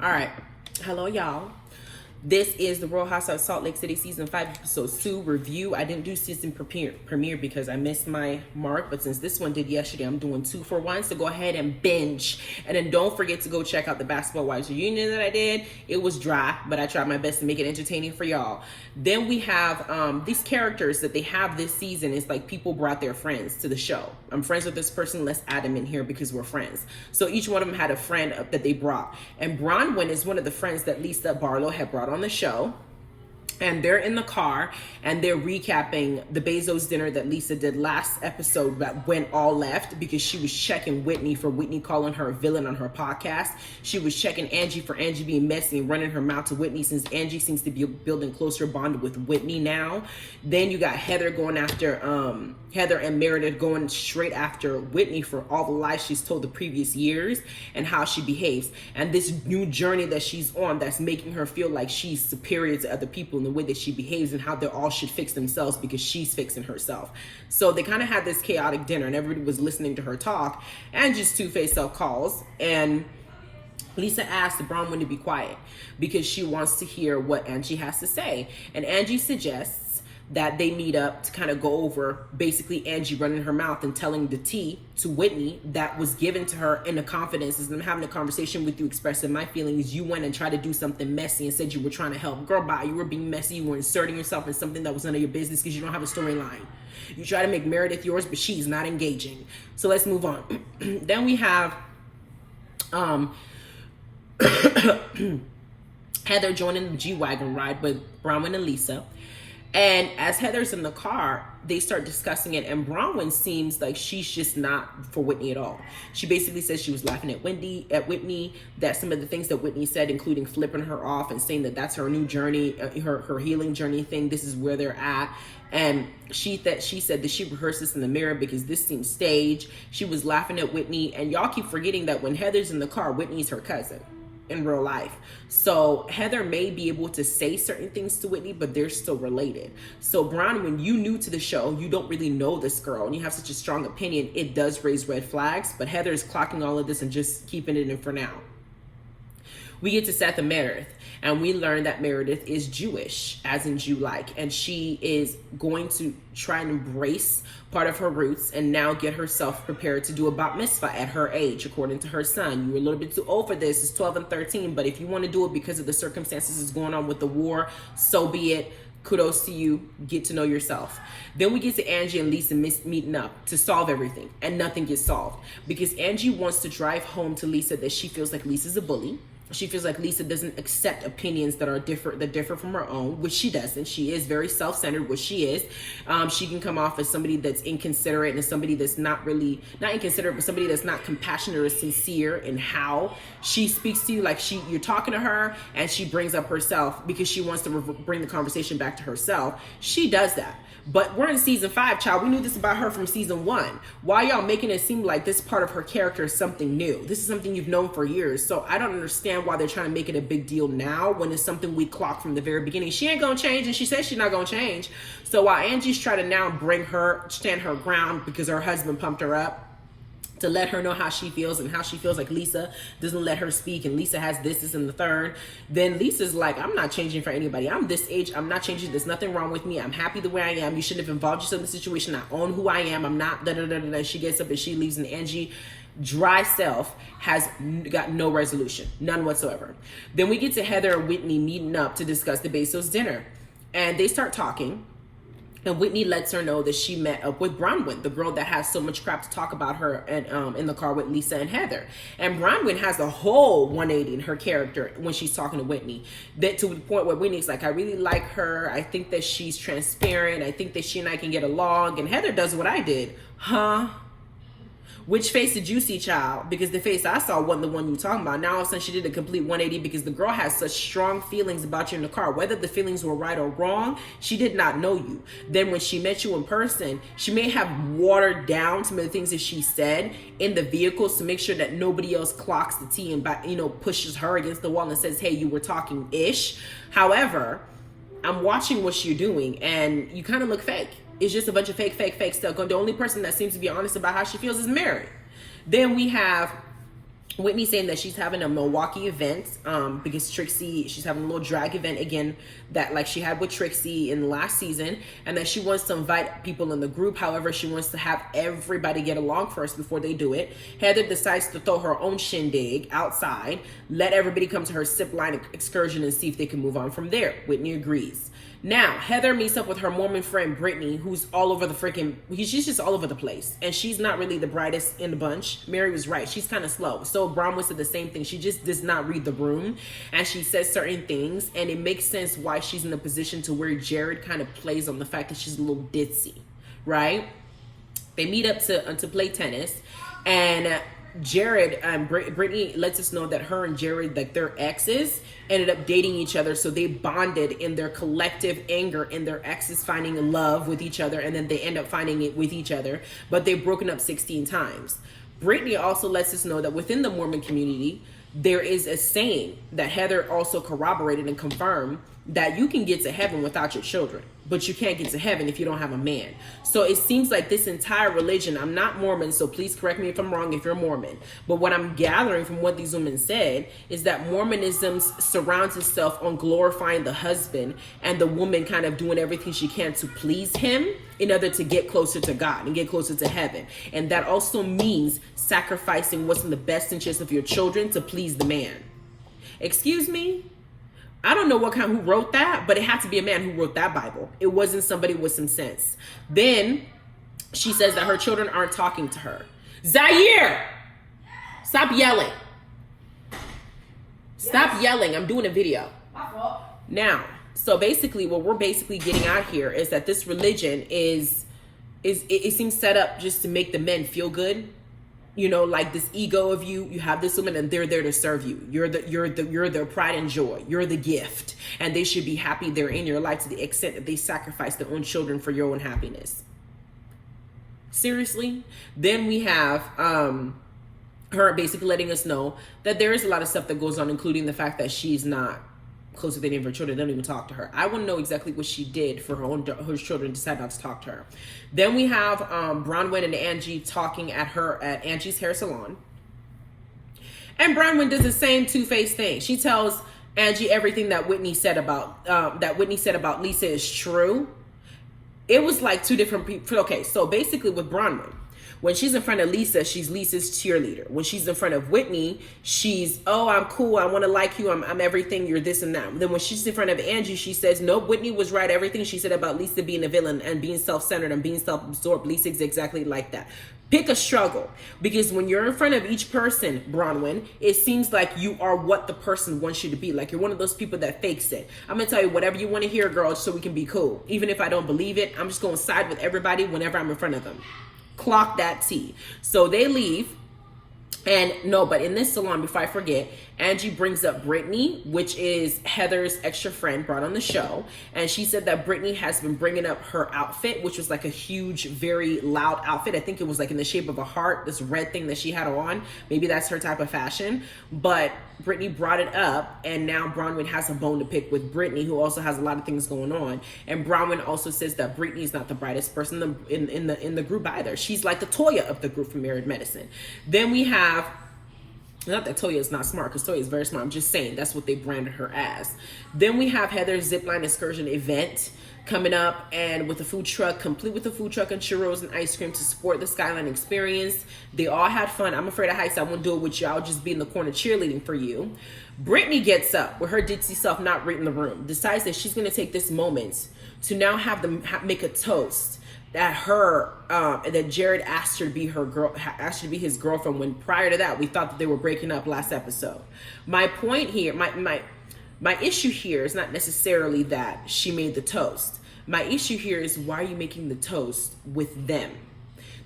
All right. Hello, y'all. This is the Real Housewives of Salt Lake City Season 5, Episode 2 review. I didn't do season premiere because I missed my mark. But since this one did yesterday, I'm doing 2 for 1. So go ahead and binge. And then don't forget to go check out the Basketball Wives reunion that I did. It was dry, but I tried my best to make it entertaining for y'all. Then we have these characters that they have this season. It's like people brought their friends to the show. I'm friends with this person. Let's add them in here because we're friends. So each one of them had a friend that they brought. And Bronwyn is one of the friends that Lisa Barlow had brought on the show. And they're in the car and they're recapping the Bezos dinner that Lisa did last episode that when all left, because she was checking Whitney for Whitney calling her a villain on her podcast. She was checking Angie for Angie being messy and running her mouth to Whitney, since Angie seems to be building closer bond with Whitney now. Then you got Heather going after Heather and Meredith going straight after Whitney for all the lies she's told the previous years and how she behaves, and this new journey that she's on that's making her feel like she's superior to other people in the way that she behaves, and how they all should fix themselves because she's fixing herself. So they kind of had this chaotic dinner and everybody was listening to her talk. Angie's two-faced self calls, and Lisa asked Bronwyn to be quiet because she wants to hear what Angie has to say. And Angie suggests that they meet up to kind of go over basically Angie running her mouth and telling the tea to Whitney that was given to her in the confidence. As I'm having a conversation with you, expressing my feelings, you went and tried to do something messy and said you were trying to help. Girl, bye. You were being messy. You were inserting yourself in something that was none of your business because you don't have a storyline. You try to make Meredith yours, but she's not engaging. So let's move on. Then we have Heather joining the G-Wagon ride with Bronwyn and Lisa. And as Heather's in the car, they start discussing it, and Bronwyn seems like she's just not for Whitney at all. She basically says she was laughing at Whitney, that some of the things that Whitney said, including flipping her off and saying that that's her new journey, her healing journey thing, this is where they're at. And she said that she rehearsed this in the mirror because this seemed staged. She was laughing at Whitney, and y'all keep forgetting that when Heather's in the car, Whitney's her cousin in real life. So Heather may be able to say certain things to Whitney, but they're still related. So Bron, when you new to the show, you don't really know this girl and you have such a strong opinion, it does raise red flags, but Heather is clocking all of this and just keeping it in for now. We get to Seth and Meredith, and we learn that Meredith is Jewish, as in Jew-like, and she is going to try and embrace part of her roots and now get herself prepared to do a bat mitzvah at her age, according to her son. You're a little bit too old for this. It's 12 and 13, but if you want to do it because of the circumstances that's going on with the war, so be it. Kudos to you. Get to know yourself. Then we get to Angie and Lisa meeting up to solve everything, and nothing gets solved because Angie wants to drive home to Lisa that she feels like Lisa's a bully. She feels like Lisa doesn't accept opinions that differ from her own, which she doesn't. She is very self-centered, which she is. She can come off as somebody that's inconsiderate and somebody that's not inconsiderate, but somebody that's not compassionate or sincere in how she speaks to you. Like you're talking to her and she brings up herself because she wants to bring the conversation back to herself. She does that. But we're in season 5, child. We knew this about her from season 1. Why y'all making it seem like this part of her character is something new? This is something you've known for years. So I don't understand why they're trying to make it a big deal now when it's something we clocked from the very beginning. She ain't gonna change, and she says she's not gonna change. So while Angie's trying to now stand her ground because her husband pumped her up to let her know how she feels and how she feels like Lisa doesn't let her speak, and Lisa has this and the third, then Lisa's like, I'm not changing for anybody. I'm this age. I'm not changing. There's nothing wrong with me. I'm happy the way I am. You shouldn't have involved yourself in the situation. I own who I am. I'm not da-da-da-da-da. She gets up and she leaves, and Angie dry self has got no resolution, none whatsoever. Then we get to Heather and Whitney meeting up to discuss the Bezos dinner, and they start talking. And Whitney lets her know that she met up with Bronwyn, the girl that has so much crap to talk about her and in the car with Lisa and Heather. And Bronwyn has a whole 180 in her character when she's talking to Whitney. That to the point where Whitney's like, I really like her. I think that she's transparent. I think that she and I can get along. And Heather does what I did. Huh? Which face did you see, child? Because the face I saw wasn't the one you talking about. Now all of a sudden she did a complete 180 because the girl has such strong feelings about you in the car. Whether the feelings were right or wrong, she did not know you. Then when she met you in person, she may have watered down some of the things that she said in the vehicles to make sure that nobody else clocks the tea and pushes her against the wall and says, hey, you were talking ish. However, I'm watching what you're doing and you kind of look fake. It's just a bunch of fake stuff. The only person that seems to be honest about how she feels is Mary. Then we have Whitney saying that she's having a Milwaukee event because Trixie, she's having a little drag event again that like she had with Trixie in the last season, and that she wants to invite people in the group. However, she wants to have everybody get along first before they do it. Heather decides to throw her own shindig outside, let everybody come to her zip line excursion and see if they can move on from there. Whitney agrees. Now, Heather meets up with her Mormon friend, Brittany, who's all over the she's just all over the place. And she's not really the brightest in the bunch. Mary was right. She's kind of slow. So Bronwyn said the same thing. She just does not read the room. And she says certain things. And it makes sense why she's in a position to where Jared kind of plays on the fact that she's a little ditzy, right? They meet up to play tennis. And Jared, Brittany lets us know that her and Jared, like their exes, ended up dating each other. So they bonded in their collective anger and their exes finding love with each other. And then they end up finding it with each other. But they've broken up 16 times. Brittany also lets us know that within the Mormon community, there is a saying that Heather also corroborated and confirmed that you can get to heaven without your children, but you can't get to heaven if you don't have a man. So it seems like this entire religion, I'm not Mormon, so please correct me if I'm wrong if you're Mormon, but what I'm gathering from what these women said is that Mormonism surrounds itself on glorifying the husband and the woman kind of doing everything she can to please him in order to get closer to God and get closer to heaven. And that also means sacrificing what's in the best interest of your children to please the man. Excuse me? I don't know who wrote that, but it had to be a man who wrote that Bible. It wasn't somebody with some sense. Then she says that her children aren't talking to her. Zaire, stop yelling. Stop yelling. I'm doing a video. My fault. Now, so basically what we're basically getting out here is that this religion it seems set up just to make the men feel good. You know, like this ego of you have this woman and they're there to serve you. You're their pride and joy. You're the gift. And they should be happy they're in your life to the extent that they sacrifice their own children for your own happiness. Seriously? Then we have her basically letting us know that there is a lot of stuff that goes on, including the fact that she's not close with any of her children. They don't even talk to her. I want to know exactly what she did for her children decide not to talk to her. Then we have Bronwyn and Angie talking at Angie's hair salon. And Bronwyn does the same two-faced thing. She tells Angie everything that Whitney said about Lisa is true. It was like two different people. Okay, so basically with Bronwyn, when she's in front of Lisa, she's Lisa's cheerleader. When she's in front of Whitney, she's, oh, I'm cool. I want to like you. I'm everything. You're this and that. Then when she's in front of Angie, she says, nope, Whitney was right. Everything she said about Lisa being a villain and being self-centered and being self-absorbed, Lisa's exactly like that. Pick a struggle, because when you're in front of each person, Bronwyn, it seems like you are what the person wants you to be. Like you're one of those people that fakes it. I'm going to tell you whatever you want to hear, girl, so we can be cool. Even if I don't believe it, I'm just going to side with everybody whenever I'm in front of them. Clock that T. So they leave. And no, but in this salon, before I forget, Angie brings up Brittany, which is Heather's extra friend brought on the show. And she said that Brittany has been bringing up her outfit, which was like a huge, very loud outfit. I think it was like in the shape of a heart, this red thing that she had on. Maybe that's her type of fashion. But Brittany brought it up, and now Bronwyn has a bone to pick with Brittany, who also has a lot of things going on. And Bronwyn also says that Brittany is not the brightest person in the group either. She's like the Toya of the group from Married Medicine. Then we have, not that Toya is not smart, because Toya is very smart. I'm just saying that's what they branded her as. Then we have Heather's zipline excursion event coming up, and with a food truck, complete with a food truck and churros and ice cream to support the Skyline experience. They all had fun. I'm afraid of heights. I won't do it with you. I'll just be in the corner cheerleading for you. Brittany gets up with her ditzy self not reading the room, decides that she's going to take this moment to now have them make a toast that Jared asked her to be asked her to be his girlfriend, when prior to that we thought that they were breaking up last episode. My point here, my issue here is not necessarily that she made the toast. My issue here is, why are you making the toast with them?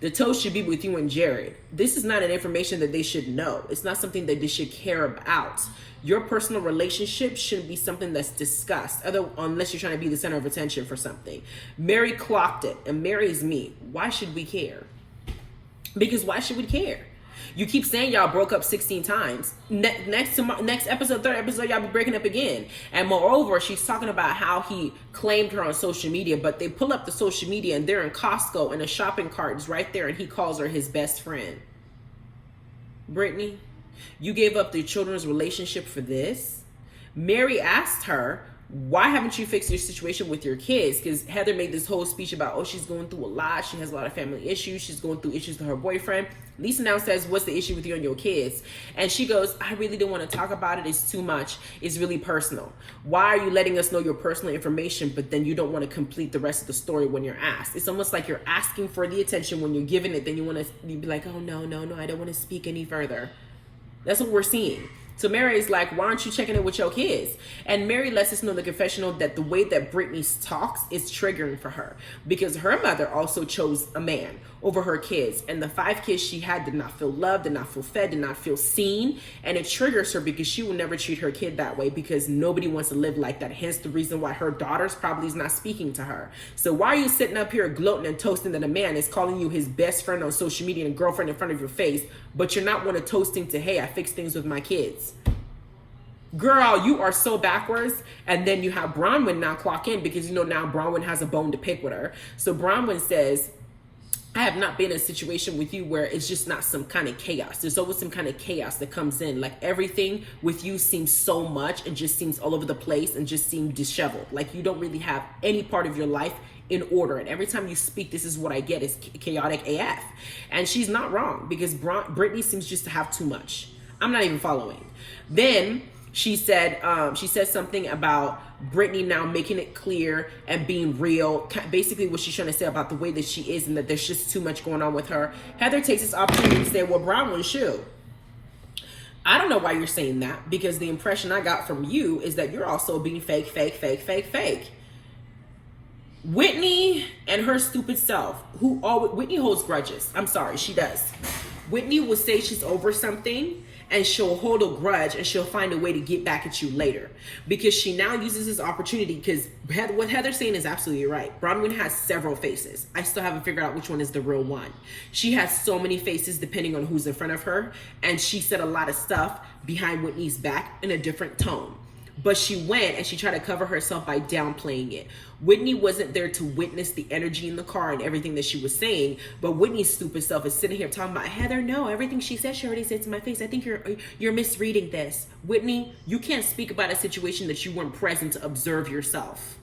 The toast should be with you and Jared. This is not an information that they should know. It's not something that they should care about. Your personal relationship shouldn't be something that's discussed, unless you're trying to be the center of attention for something. Mary clocked it, and Mary's me. Why should we care? Because why should we care? You keep saying y'all broke up 16 times. Next episode, third episode, y'all be breaking up again. And moreover, she's talking about how he claimed her on social media, but they pull up the social media and they're in Costco and a shopping cart is right there, and he calls her his best friend. Brittany, You gave up the children's relationship for this. Mary asked her, why haven't you fixed your situation with your kids? Because Heather made this whole speech about, oh, she's going through a lot. She has a lot of family issues. She's going through issues with her boyfriend. Lisa now says, what's the issue with you and your kids? And she goes, I really don't want to talk about it. It's too much. It's really personal. Why are you letting us know your personal information, but then you don't want to complete the rest of the story when you're asked? It's almost like you're asking for the attention. When you're giving it, then you want to be like, oh, no, I don't want to speak any further. That's what we're seeing. So Mary's like, why aren't you checking in with your kids? And Mary lets us know in the confessional that the way that Brittany talks is triggering for her, because her mother also chose a man over her kids. And the 5 kids she had did not feel loved, did not feel fed, did not feel seen. And it triggers her because she will never treat her kid that way, because nobody wants to live like that. Hence the reason why her daughter's probably is not speaking to her. So why are you sitting up here gloating and toasting that a man is calling you his best friend on social media and girlfriend in front of your face, but you're not one of toasting to, hey, I fixed things with my kids? Girl, you are so backwards. And then you have Bronwyn now clock in, because now Bronwyn has a bone to pick with her. So Bronwyn says, I have not been in a situation with you where it's just not some kind of chaos. There's always some kind of chaos that comes in. Like everything with you seems so much and just seems all over the place and just seems disheveled. Like you don't really have any part of your life in order. And every time you speak, this is what I get, is chaotic AF. And she's not wrong, because Brittany seems just to have too much. I'm not even following. Then she said something about Brittany now making it clear and being real. Basically what she's trying to say about the way that she is, and that there's just too much going on with her. Heather takes this opportunity to say, well, Bronwyn, shoot, I don't know why you're saying that, because the impression I got from you is that you're also being fake. Whitney and her stupid self, Whitney holds grudges. I'm sorry, she does. Whitney will say she's over something, and she'll hold a grudge, and she'll find a way to get back at you later, because she now uses this opportunity. Because what Heather's saying is absolutely right. Bronwyn has several faces. I still haven't figured out which one is the real one. She has so many faces depending on who's in front of her, and she said a lot of stuff behind Whitney's back in a different tone. But she went and she tried to cover herself by downplaying it. Whitney wasn't there to witness the energy in the car and everything that she was saying, but Whitney's stupid self is sitting here talking about, Heather, no, everything she said, she already said to my face. I think you're misreading this. Whitney, you can't speak about a situation that you weren't present to observe yourself.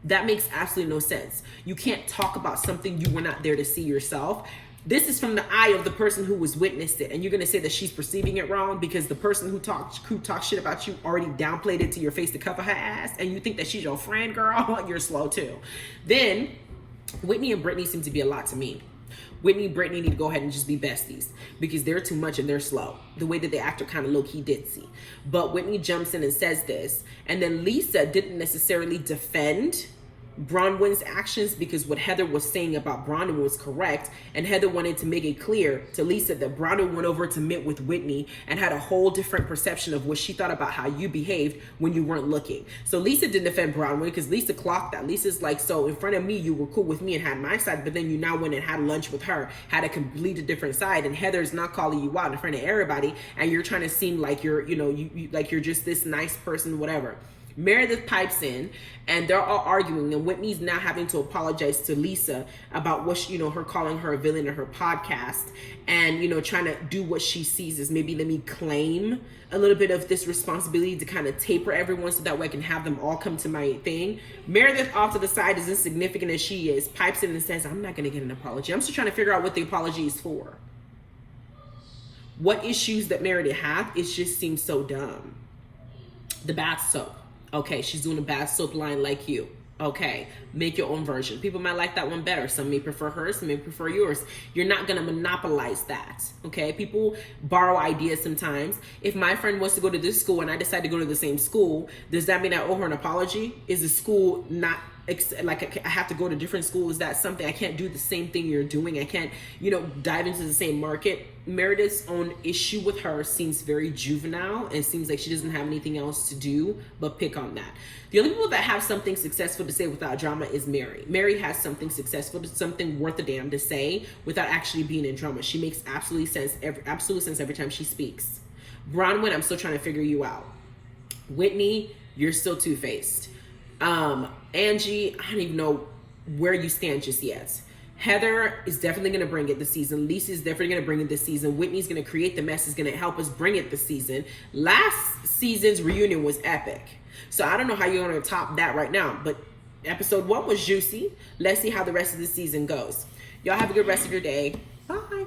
That makes absolutely no sense. You can't talk about something you were not there to see yourself. This is from the eye of the person who was witnessed it, and you're gonna say that she's perceiving it wrong because the person who talked shit about you already downplayed it to your face to cover her ass, and you think that she's your friend, girl? You're slow too. Then Whitney and Brittany seem to be a lot to me. Whitney and Brittany need to go ahead and just be besties, because they're too much and they're slow. The way that they act are kind of low-key ditzy. But Whitney jumps in and says this, and then Lisa didn't necessarily defend Bronwyn's actions, because what Heather was saying about Bronwyn was correct, and Heather wanted to make it clear to Lisa that Bronwyn went over to meet with Whitney and had a whole different perception of what she thought about how you behaved when you weren't looking. So Lisa didn't defend Bronwyn, because Lisa clocked that. Lisa's like, so in front of me you were cool with me and had my side, but then you now went and had lunch with her, had a completely different side, and Heather's not calling you out in front of everybody, and you're trying to seem like you're like you're just this nice person, whatever. Meredith pipes in, and they're all arguing, and Whitney's now having to apologize to Lisa about what her calling her a villain in her podcast, and trying to do what she sees as, maybe let me claim a little bit of this responsibility to kind of taper everyone so that way I can have them all come to my thing. Meredith, off to the side, as insignificant as she is, pipes in and says, I'm not going to get an apology. I'm still trying to figure out what the apology is for. What issues that Meredith had, it just seems so dumb. The bath soap. Okay, she's doing a bath soap line like you. Okay, make your own version. People might like that one better. Some may prefer hers, some may prefer yours. You're not gonna monopolize that, okay? People borrow ideas sometimes. If my friend wants to go to this school and I decide to go to the same school, does that mean I owe her an apology? Is the school not, like I have to go to different schools? Is that something? I can't do the same thing you're doing. I can't, dive into the same market. Meredith's own issue with her seems very juvenile, and seems like she doesn't have anything else to do but pick on that. The only people that have something successful to say without drama is Mary. Mary has something successful, something worth a damn to say without actually being in drama. She makes absolute sense every time she speaks. Bronwyn, I'm still trying to figure you out. Whitney, you're still two-faced. Angie, I don't even know where you stand just yet. Heather is definitely going to bring it this season. Lisa is definitely going to bring it this season. Whitney's going to create the mess, is going to help us bring it this season. Last season's reunion was epic. So I don't know how you're going to top that right now. But episode 1 was juicy. Let's see how the rest of the season goes. Y'all have a good rest of your day. Bye.